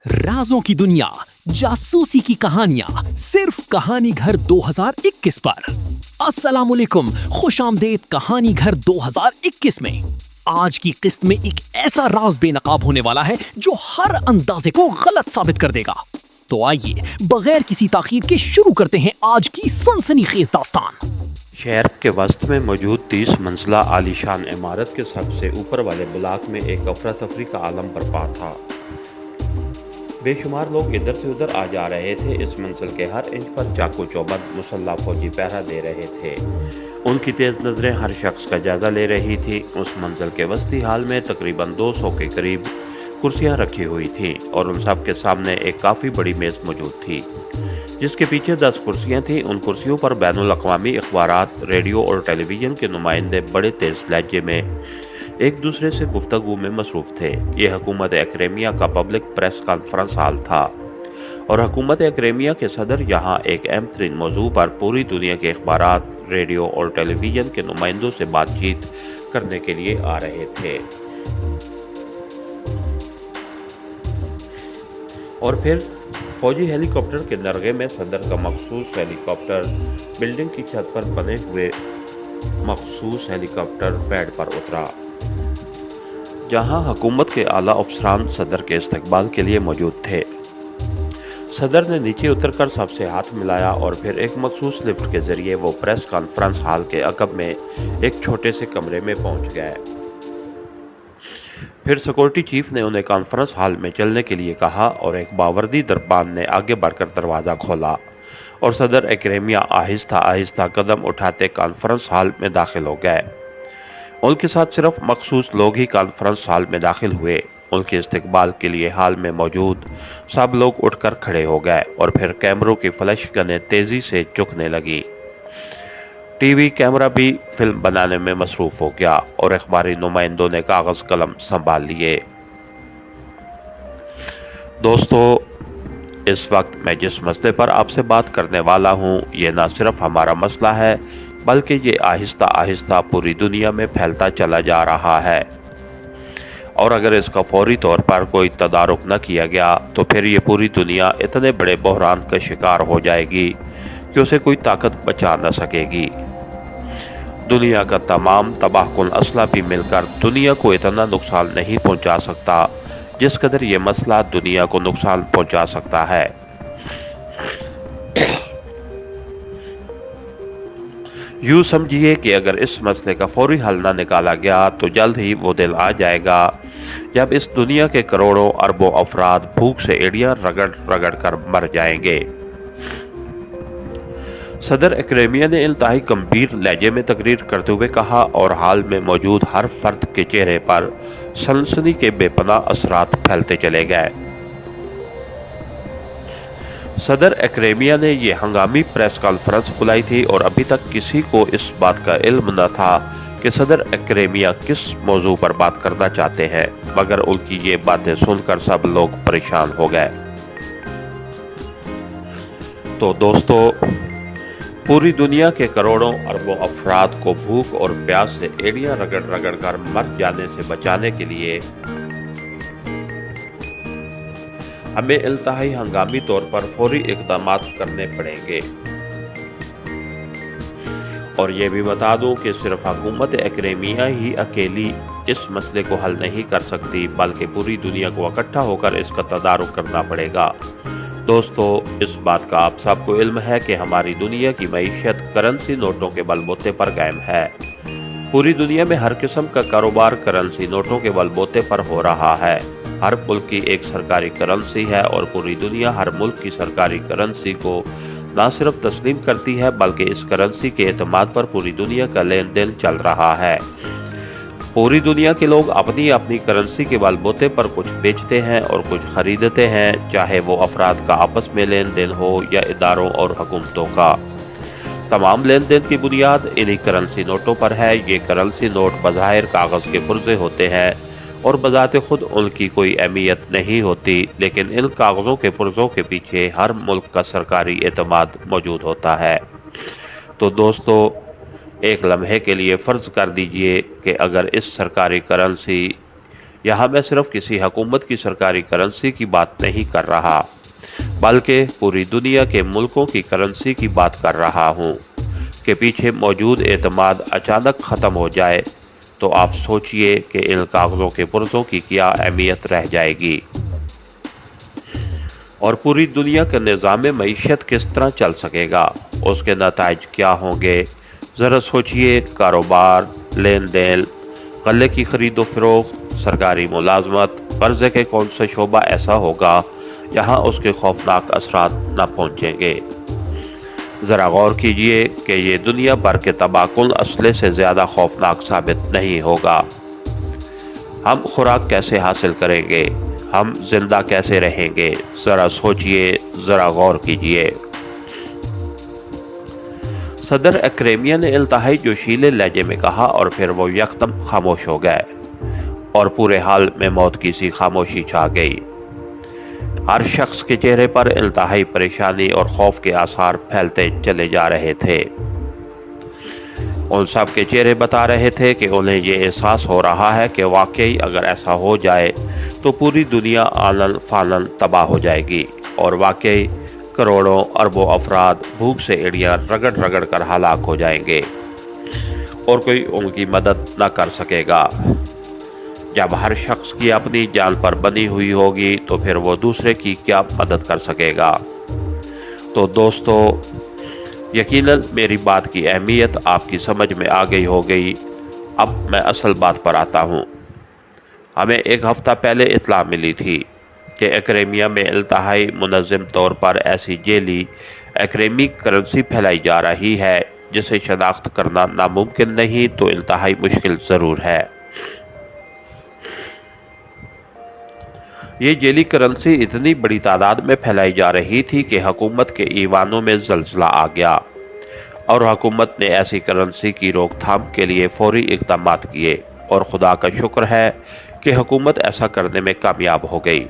राजों की दुनिया, जासूसी की कहानियां सिर्फ कहानी घर 2021 पर। अस्सलामुअलैकुम, खुशामदेद कहानी घर 2021 में। आज की किस्त में एक ऐसा राज बेनकाब होने वाला है जो हर अंदाजे को गलत साबित कर देगा। तो आइए बगैर किसी ताखीर के शुरू करते हैं आज की सनसनीखेज दास्तान। शहर के वस्त में मौजूद 30 मंजिला आलीशान इमारत के सबसे ऊपर वाले ब्लॉक में एक अफरा तफरी का आलम बरपा था। बेशुमार लोग इधर से उधर आ जा रहे थे। इस मंजिल के हर इंच पर चाकू चौबंद मुसल्ला फौजी पहरा दे रहे थे। उनकी तेज नजरें हर शख्स का जायजा ले रही थी। उस मंजिल के वस्ती हाल में तकरीबन 200 के करीब कुर्सियां रखी हुई थीं और उन सब के सामने एक काफ़ी बड़ी मेज़ मौजूद थी, जिसके पीछे 10 कुर्सियां थीं। उन कुर्सियों पर बैनुल अक़वामी अखबारात, रेडियो और टेलीविज़न के नुमाइंदे बड़े तेज लहजे में एक दूसरे से गुफ्तगू में मसरूफ़ थे। ये हुकूमत एक्रेमिया का पब्लिक प्रेस कॉन्फ्रेंस हॉल था और हुकूमत एक्रेमिया के सदर यहाँ एक अहम तरीन मौजू पर पूरी दुनिया के अखबारात, रेडियो और टेलीविज़न के नुमाइंदों से बातचीत करने के लिए आ रहे थे। और फिर फौजी हेलीकॉप्टर के नरगे में सदर का मखसूस हेलीकॉप्टर बिल्डिंग की छत पर बने हुए मखसूस हेलीकॉप्टर पैड पर उतरा, जहां हुकूमत के आला अफसरान सदर के इस्तकबाल के लिए मौजूद थे। सदर ने नीचे उतरकर सबसे हाथ मिलाया और फिर एक मखसूस लिफ्ट के जरिए वो प्रेस कॉन्फ्रेंस हॉल के अकब में एक छोटे से कमरे में पहुंच गए। फिर सिक्योरिटी चीफ ने उन्हें कॉन्फ्रेंस हॉल में चलने के लिए कहा और एक बावर्दी दरबान ने आगे बढ़कर दरवाज़ा खोला और सदर एक्रेमिया आहिस्ता आहिस्ता कदम उठाते कॉन्फ्रेंस हॉल में दाखिल हो गए। उनके साथ सिर्फ मखसूस लोग ही कॉन्फ्रेंस हॉल में दाखिल हुए। उनके इस्तकबाल के लिए हॉल में मौजूद सब लोग उठकर खड़े हो गए और फिर कैमरों की फ्लैश गनें तेजी से झुकने लगी। टीवी कैमरा भी फिल्म बनाने में मसरूफ हो गया और अखबारी नुमाइंदों ने कागज कलम संभाल लिए। दोस्तों, इस वक्त मैं जिस मसले पर आपसे बात करने वाला हूँ, ये ना सिर्फ हमारा मसला है बल्कि ये आहिस्ता आहिस्ता पूरी दुनिया में फैलता चला जा रहा है और अगर इसका फौरी तौर पर कोई तदारुक न किया गया तो फिर ये पूरी दुनिया इतने बड़े बहरान का शिकार हो जाएगी कि उसे कोई ताकत बचा न सकेगी। दुनिया का तमाम तबाहकुन असला भी मिलकर दुनिया को इतना नुकसान नहीं पहुंचा सकता जिस कदर ये मसला दुनिया को नुकसान पहुंचा सकता है। यूँ समझिए कि अगर इस मसले का फौरी हल न निकाला गया तो जल्द ही वो दिन आ जाएगा जब इस दुनिया के करोड़ों अरबों अफराद भूख से एड़ियां रगड़ रगड़ कर मर जाएंगे। सदर एक्रेमिया ने इंतहाई गंभीर लहजे में तकरीर करते हुए कहा और हाल में मौजूद हर फर्द के चेहरे पर सनसनी के बेपनाह असरात फैलते चले गए। सदर एक्रेमिया ने ये हंगामी प्रेस कॉन्फ्रेंस बुलाई थी और अभी तक किसी को इस बात का इल्म न था कि सदर एक्रेमिया किस मौजू पर बात करना चाहते हैं, मगर उनकी ये बातें सुनकर सब लोग परेशान हो गए। तो दोस्तों, पूरी दुनिया के करोड़ों अरबों अफराद को भूख और प्यास से एड़ियां रगड़ रगड़ कर मर जाने से बचाने के लिए हमें इंतहाई हंगामी तौर पर फौरी इक़दामात करने पड़ेंगे। और ये भी बता दूं कि सिर्फ हुकूमत एक्रेमिया ही अकेली इस मसले को हल नहीं कर सकती बल्कि पूरी दुनिया को इकट्ठा होकर इसका तदारुक करना पड़ेगा। दोस्तों, इस बात का आप सबको इल्म है कि हमारी दुनिया की मईशत करेंसी नोटों के बलबूते पर कायम है। पूरी दुनिया में हर किस्म का कारोबार करेंसी नोटों के बलबूते पर हो रहा है। हर मुल्क की एक सरकारी करेंसी है और पूरी दुनिया हर मुल्क की सरकारी करेंसी को न सिर्फ तस्लीम करती है बल्कि इस करेंसी के एतमाद पर पूरी दुनिया का लेन देन चल रहा है। पूरी दुनिया के लोग अपनी अपनी करेंसी के बलबूते पर कुछ बेचते हैं और कुछ खरीदते हैं, चाहे वो अफराद का आपस में लेन देन हो या इदारों और हुकूमतों का। तमाम लेन देन की बुनियाद इन्हीं करेंसी नोटों पर है। ये करेंसी नोट बज़ाहिर कागज़ के पुर्जे होते हैं और बजाते खुद उनकी कोई अहमियत नहीं होती, लेकिन इन कागज़ों के पुर्जों के पीछे हर मुल्क का सरकारी एतमाद मौजूद होता है। तो दोस्तों, एक लम्हे के लिए फ़र्ज़ कर दीजिए कि अगर इस सरकारी करेंसी यहाँ मैं सिर्फ किसी हुकूमत की सरकारी करेंसी की बात नहीं कर रहा, बल्कि पूरी दुनिया के मुल्कों की करेंसी की बात कर रहा हूँ कि पीछे मौजूद एतमाद अचानक ख़त्म हो जाए तो आप सोचिए कि इन कागज़ों के पुर्जों की क्या अहमियत रह जाएगी और पूरी दुनिया का निज़ाम मईशत किस तरह चल सकेगा, उसके नताइज क्या होंगे। ज़रा सोचिए, कारोबार, लेन देन, गले की खरीदो फरोख्त, सरकारी मुलाजमत, कर्जे के कौन सा शोबा ऐसा होगा जहां उसके खौफनाक असरात न पहुंचेंगे। ज़रा गौर कीजिए कि ये दुनिया भर के तबाहकुन असले से ज़्यादा खौफनाक साबित नहीं होगा। हम खुराक कैसे हासिल करेंगे, हम जिंदा कैसे रहेंगे, ज़रा सोचिए, ज़रा गौर कीजिए। सदर एक्रेमिया ने इंतहाई जोशीले लहजे में कहा और फिर वो यकदम खामोश हो गए और पूरे हाल में मौत की सी खामोशी छा गई। हर शख्स के चेहरे पर इंतहाई परेशानी और खौफ के आसार फैलते चले जा रहे थे। उन सब के चेहरे बता रहे थे कि उन्हें ये एहसास हो रहा है कि वाकई अगर ऐसा हो जाए तो पूरी दुनिया आनन फानन तबाह हो जाएगी और वाकई करोड़ों अरबों अफराद भूख से एड़ियां रगड़ रगड़ कर हलाक हो जाएंगे और कोई उनकी मदद न कर सकेगा। जब हर शख्स की अपनी जान पर बनी हुई होगी तो फिर वो दूसरे की क्या मदद कर सकेगा। तो दोस्तों, यकीनन मेरी बात की अहमियत आपकी समझ में आ गई हो गई। अब मैं असल बात पर आता हूँ। हमें एक हफ्ता पहले इत्तला मिली थी कि एक्रेमिया में इंतहाई मुनज़्ज़म तौर पर ऐसी जेली एक्रेमी करेंसी फैलाई जा रही है जिसे शनाख्त करना नामुमकिन नहीं तो इंतहाई मुश्किल ज़रूर है। ये जेली करेंसी इतनी बड़ी तादाद में फैलाई जा रही थी कि हुकूमत के ईवानों में ज़लज़ला आ गया और हुकूमत ने ऐसी करेंसी की रोकथाम के लिए फौरी इक़दामात किए और खुदा का शुक्र है कि हुकूमत ऐसा करने में कामयाब हो गई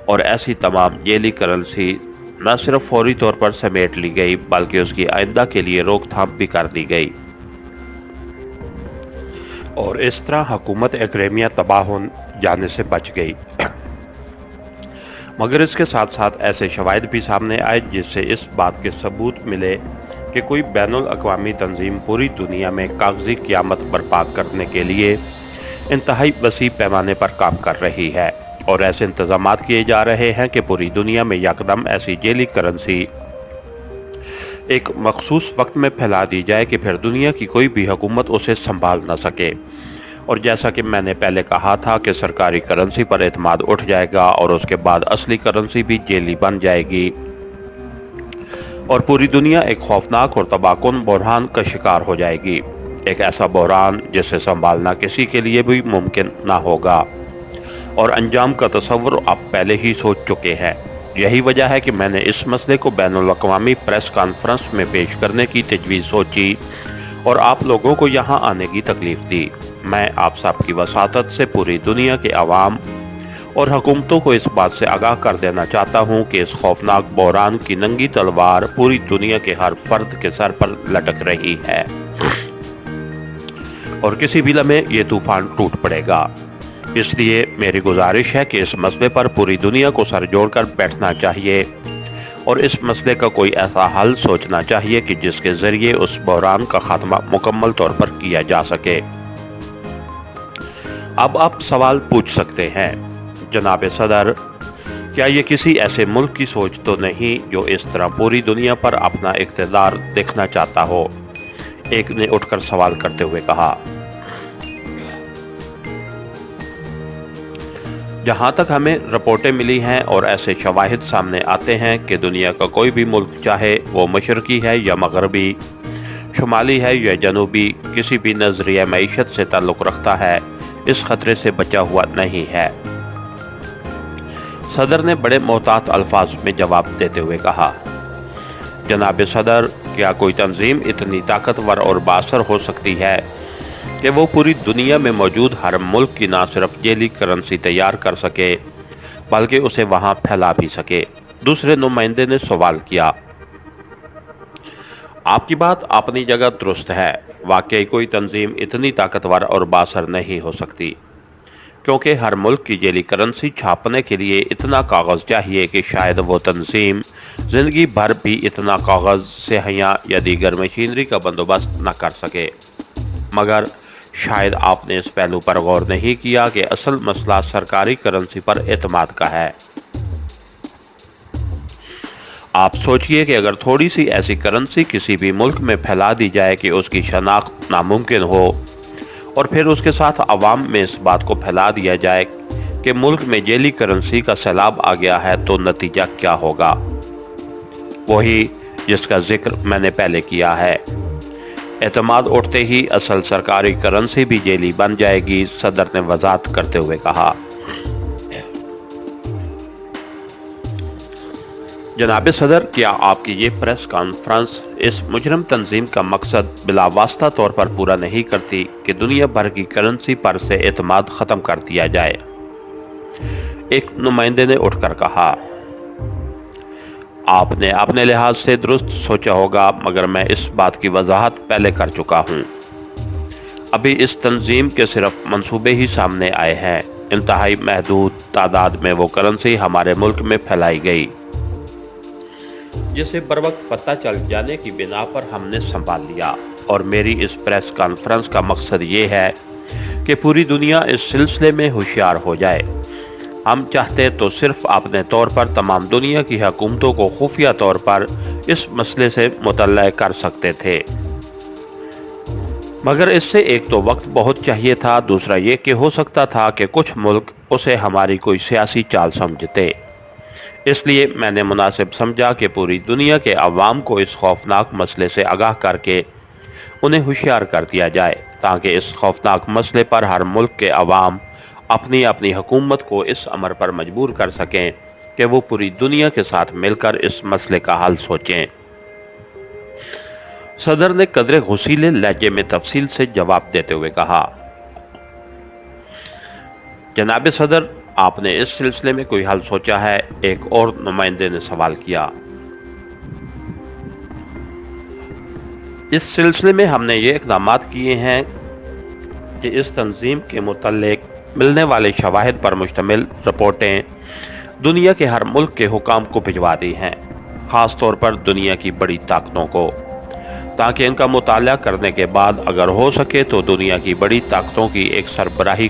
और ऐसी तमाम जेली करेंसी न सिर्फ फौरी तौर पर समेट ली गई बल्कि उसकी आइंदा के लिए रोकथाम भी कर दी गई और इस तरह हुकूमत एक्रेमिया तबाह हो जाने से बच गई। मगर इसके साथ साथ ऐसे शवाहिद भी सामने आए जिससे इस बात के सबूत मिले कि कोई बैनुल अक़वामी तंजीम पूरी दुनिया में कागजी क़यामत बर्पा करने के लिए इंतहाई वसी पैमाने पर काम कर रही है और ऐसे इंतजामात किए जा रहे हैं कि पूरी दुनिया में यकदम ऐसी जेली करेंसी एक मखसूस वक्त में फैला दी जाए कि फिर दुनिया की कोई भी हुकूमत उसे संभाल न सके। और जैसा कि मैंने पहले कहा था कि सरकारी करेंसी पर एतमाद उठ जाएगा और उसके बाद असली करेंसी भी जेली बन जाएगी और पूरी दुनिया एक खौफनाक और तबाहकुन बहरान का शिकार हो जाएगी। एक ऐसा बहरान जिसे संभालना किसी के लिए भी मुमकिन ना होगा और अंजाम का तस्वुर आप पहले ही सोच चुके हैं। यही वजह है कि मैंने इस मसले को बैनुल अक़वामी प्रेस कॉन्फ्रेंस में पेश करने की तजवीज़ सोची और आप लोगों को यहाँ आने की तकलीफ दी। मैं आप सब की वसातत से पूरी दुनिया के अवाम और हुकूमतों को इस बात से आगाह कर देना चाहता हूँ कि इस खौफनाक बहरान की नंगी तलवार पूरी दुनिया के हर फर्द के सर पर लटक रही है और किसी भी लम्हे ये तूफान टूट पड़ेगा। इसलिए मेरी गुजारिश है कि इस मसले पर पूरी दुनिया को सर जोड़कर बैठना चाहिए और इस मसले का कोई ऐसा हल सोचना चाहिए कि जिसके जरिए उस बहरान का खात्मा मुकम्मल तौर पर किया जा सके। अब आप सवाल पूछ सकते हैं, जनाब सदर, क्या ये किसी ऐसे मुल्क की सोच तो नहीं जो इस तरह पूरी दुनिया पर अपना इक़्तिदार देखना चाहता हो? एक ने उठकर सवाल करते हुए कहा। जहां तक हमें रिपोर्टें मिली हैं और ऐसे शवाहिद सामने आते हैं कि दुनिया का कोई भी मुल्क, चाहे वो मशरकी है या मगरबी, शुमाली है या जनूबी, किसी भी नजरिया मईशत से ताल्लुक़ रखता है, इस खतरे से बचा हुआ नहीं है। सदर ने बड़े मोहतात अल्फाज में जवाब देते हुए कहा, जनाब सदर, क्या कोई तंजीम इतनी ताकतवर और बासर हो सकती है कि वो पूरी दुनिया में मौजूद हर मुल्क की न सिर्फ जेली करेंसी तैयार कर सके बल्कि उसे वहां फैला भी सके? दूसरे नुमाइंदे ने सवाल किया। आपकी बात अपनी जगह दुरुस्त है, वाकई कोई तंजीम इतनी ताकतवर और बासर नहीं हो सकती, क्योंकि हर मुल्क की जेली करेंसी छापने के लिए इतना कागज चाहिए कि शायद वो तंजीम जिंदगी भर भी इतना कागज, स्याहियाँ या दीगर मशीनरी का बंदोबस्त न कर सके। मगर शायद आपने इस पहलू पर गौर नहीं किया कि असल मसला सरकारी करेंसी पर एतमाद का है। आप सोचिए कि अगर थोड़ी सी ऐसी करेंसी किसी भी मुल्क में फैला दी जाए कि उसकी शनाख्त नामुमकिन हो, और फिर उसके साथ अवाम में इस बात को फैला दिया जाए कि मुल्क में जेली करेंसी का सैलाब आ गया है, तो नतीजा क्या होगा? वही जिसका जिक्र मैंने पहले किया है। एतमाद उठते ही असल सरकारी करेंसी भी जेली बन जाएगी, सदर ने वजाहत करते हुए कहा। जनाब सदर, क्या आपकी ये प्रेस कॉन्फ्रेंस इस मुजरम तंजीम का मकसद बिलावास्ता तौर पर पूरा नहीं करती कि दुनिया भर की करेंसी पर से एतमाद ख़त्म कर दिया जाए? एक नुमाइंदे ने उठकर कहा। आपने अपने लिहाज से दुरुस्त सोचा होगा, मगर मैं इस बात की वजाहत पहले कर चुका हूँ। अभी इस तंजीम के सिर्फ मंसूबे ही सामने आए हैं। इंतहाई महदूद तादाद में वो करेंसी हमारे मुल्क में फैलाई गई, जिसे बर वक्त पता चल जाने की बिना पर हमने संभाल लिया। और मेरी इस प्रेस कॉन्फ्रेंस का मकसद ये है कि पूरी दुनिया इस सिलसिले में होशियार हो जाए। हम चाहते तो सिर्फ अपने तौर पर तमाम दुनिया की हुकूमतों को खुफिया तौर पर इस मसले से मुतल्ला कर सकते थे, मगर इससे एक तो वक्त बहुत चाहिए था, दूसरा ये कि हो सकता था कि कुछ मुल्क उसे हमारी कोई सियासी चाल समझते। इसलिए मैंने मुनासिब समझा कि पूरी दुनिया के अवाम को इस खौफनाक मसले से आगाह करके उन्हें होशियार कर दिया जाए, ताकि इस खौफनाक मसले पर हर मुल्क के अवाम अपनी अपनी हुकूमत को इस अमर पर मजबूर कर सकें कि वो पूरी दुनिया के साथ मिलकर इस मसले का हल सोचें। सदर ने कदरे गुसीले लहजे में तफसील से जवाब देते हुए कहा। जनाब सदर, आपने इस सिलसिले में कोई हल सोचा है? एक और नुमाइंदे ने सवाल किया। इस सिलसिले में हमने ये इक़दामात किए हैं कि इस तंजीम के मुतल्लिक मिलने वाले शवाहिद पर मुश्तमिल रिपोर्टें दुनिया के हर मुल्क के हुकाम को भिजवा दी हैं, ख़ास तौर पर दुनिया की बड़ी ताकतों को, ताकि इनका मुताला करने के बाद अगर हो सके तो दुनिया की बड़ी ताकतों की एक सरबराही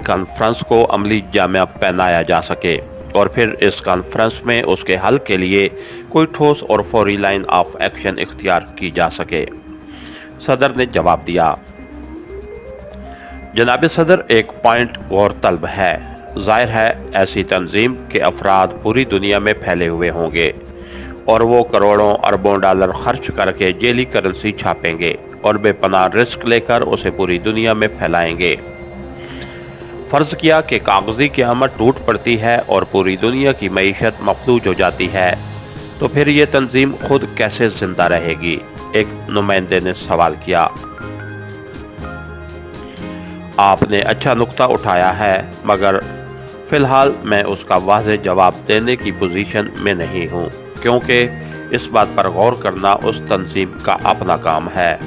कॉन्फ्रेंस को अमली जामिया पहनाया जा सके, और फिर इस कॉन्फ्रेंस में उसके हल के लिए कोई ठोस और फौरी लाइन ऑफ एक्शन इख्तियार की जा सके। सदर ने जवाब दिया। जनाब सदर, एक पॉइंट गौर तलब है। जाहिर है ऐसी तंजीम के अफराद पूरी दुनिया में फैले हुए होंगे, और वो करोड़ों अरबों डॉलर खर्च करके जेली करेंसी छापेंगे और बेपनाह रिस्क लेकर उसे पूरी दुनिया में फैलाएंगे। फर्ज किया कि कागजी क़यामत टूट पड़ती है और पूरी दुनिया की मईशत मफलूज हो जाती है, तो फिर ये तंजीम खुद कैसे जिंदा रहेगी? एक नुमाइंदे ने सवाल किया। आपने अच्छा नुक्ता उठाया है, मगर फिलहाल मैं उसका वाज़ेह जवाब देने की पोजीशन में नहीं हूँ, क्योंकि इस बात पर गौर करना उस तंजीम का अपना काम है।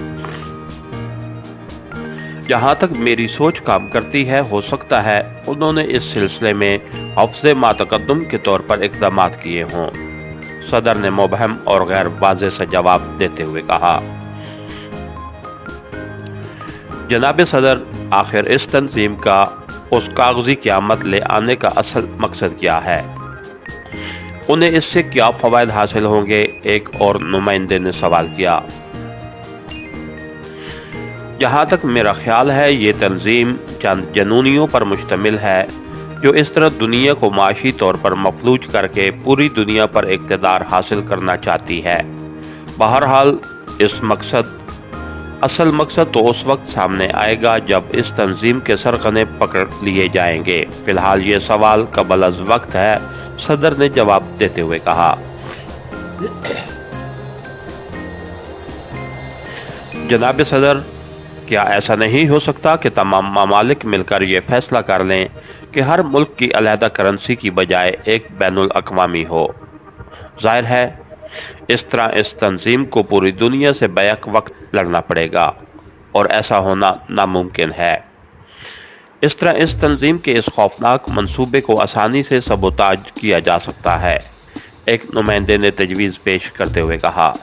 जहाँ तक मेरी सोच काम करती है, हो सकता है उन्होंने इस सिलसिले में हफ्ज़े मातकद्दुम के तौर पर इक़दामात किए हों। सदर ने मुबहम और गैर वाज़ेह से जवाब देते हुए कहा। जनाब सदर, आखिर इस तंजीम का उस कागजी क़यामत ले आने का असल मकसद क्या है? उन्हें इससे क्या फ़वायद हासिल होंगे? एक और नुमाइंदे ने सवाल किया। जहाँ तक मेरा ख्याल है, ये तंजीम चंद जनूनियों पर मुश्तमिल है, जो इस तरह दुनिया को माशी तौर पर मफलूज करके पूरी दुनिया पर इक़्तिदार हासिल करना चाहती है। बहरहाल असल मकसद तो उस वक्त सामने आएगा जब इस तंजीम के सरगने पकड़ लिए जाएंगे। फिलहाल ये सवाल कबल अज़ वक्त है, सदर ने जवाब देते हुए कहा। जनाब सदर, क्या ऐसा नहीं हो सकता कि तमाम ममालिक मिलकर ये फैसला कर लें कि हर मुल्क की अलहदा करेंसी की बजाय एक बैनुल अक़वामी हो? जाहिर है इस तरह इस तंजीम को पूरी दुनिया से बैक वक्त लड़ना पड़ेगा। और ऐसा होना नामुमकिन है। इस तरह इस तंजीम के इस खौफनाक मंसूबे को आसानी से सबोताज किया जा सकता है, एक नुमाइंदे ने तजवीज़ पेश करते हुए कहा।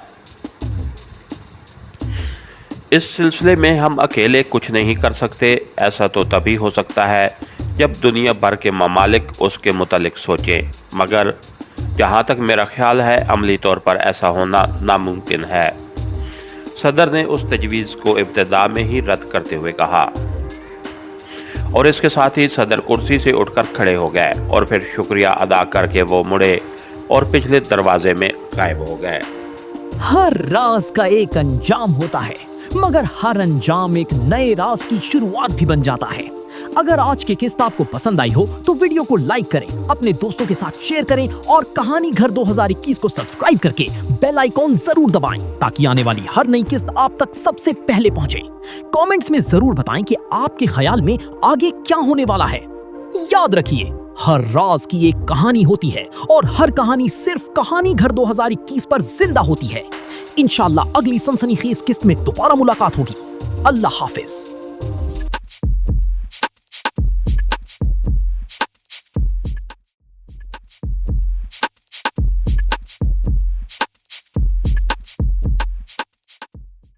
इस सिलसिले में हम अकेले कुछ नहीं कर सकते। ऐसा तो तभी हो सकता है जब दुनिया भर के ममालिक उसके मुतालिक सोचें, मगर जहाँ तक मेरा ख्याल है अमली तौर पर ऐसा होना नामुमकिन है। सदर ने उस तजवीज़ को इब्तिदा में ही रद्द करते हुए कहा और इसके साथ ही सदर कुर्सी से उठकर खड़े हो गए और फिर शुक्रिया अदा करके वो मुड़े और पिछले दरवाजे में गायब हो गए। हर राज का एक अंजाम होता है, मगर हर अंजाम एक नए राज की शुरुआत भी बन जाता है। अगर आज की किस्त आपको पसंद आई हो तो वीडियो को लाइक करें, अपने दोस्तों के साथ शेयर करें और कहानी घर 2021 को सब्सक्राइब करके बेल आइकॉन जरूर दबाएं ताकि आने वाली हर नई किस्त आप तक सबसे पहले पहुंचे। कमेंट्स में जरूर बताएं कि आपके ख्याल में आगे क्या होने वाला है। याद रखिए, हर राज की एक कहानी होती है और हर कहानी सिर्फ कहानी घर 2021 पर जिंदा होती है। इंशाल्लाह अगली सनसनीखेज किस्त में दोबारा मुलाकात होगी। अल्लाह हाफिज।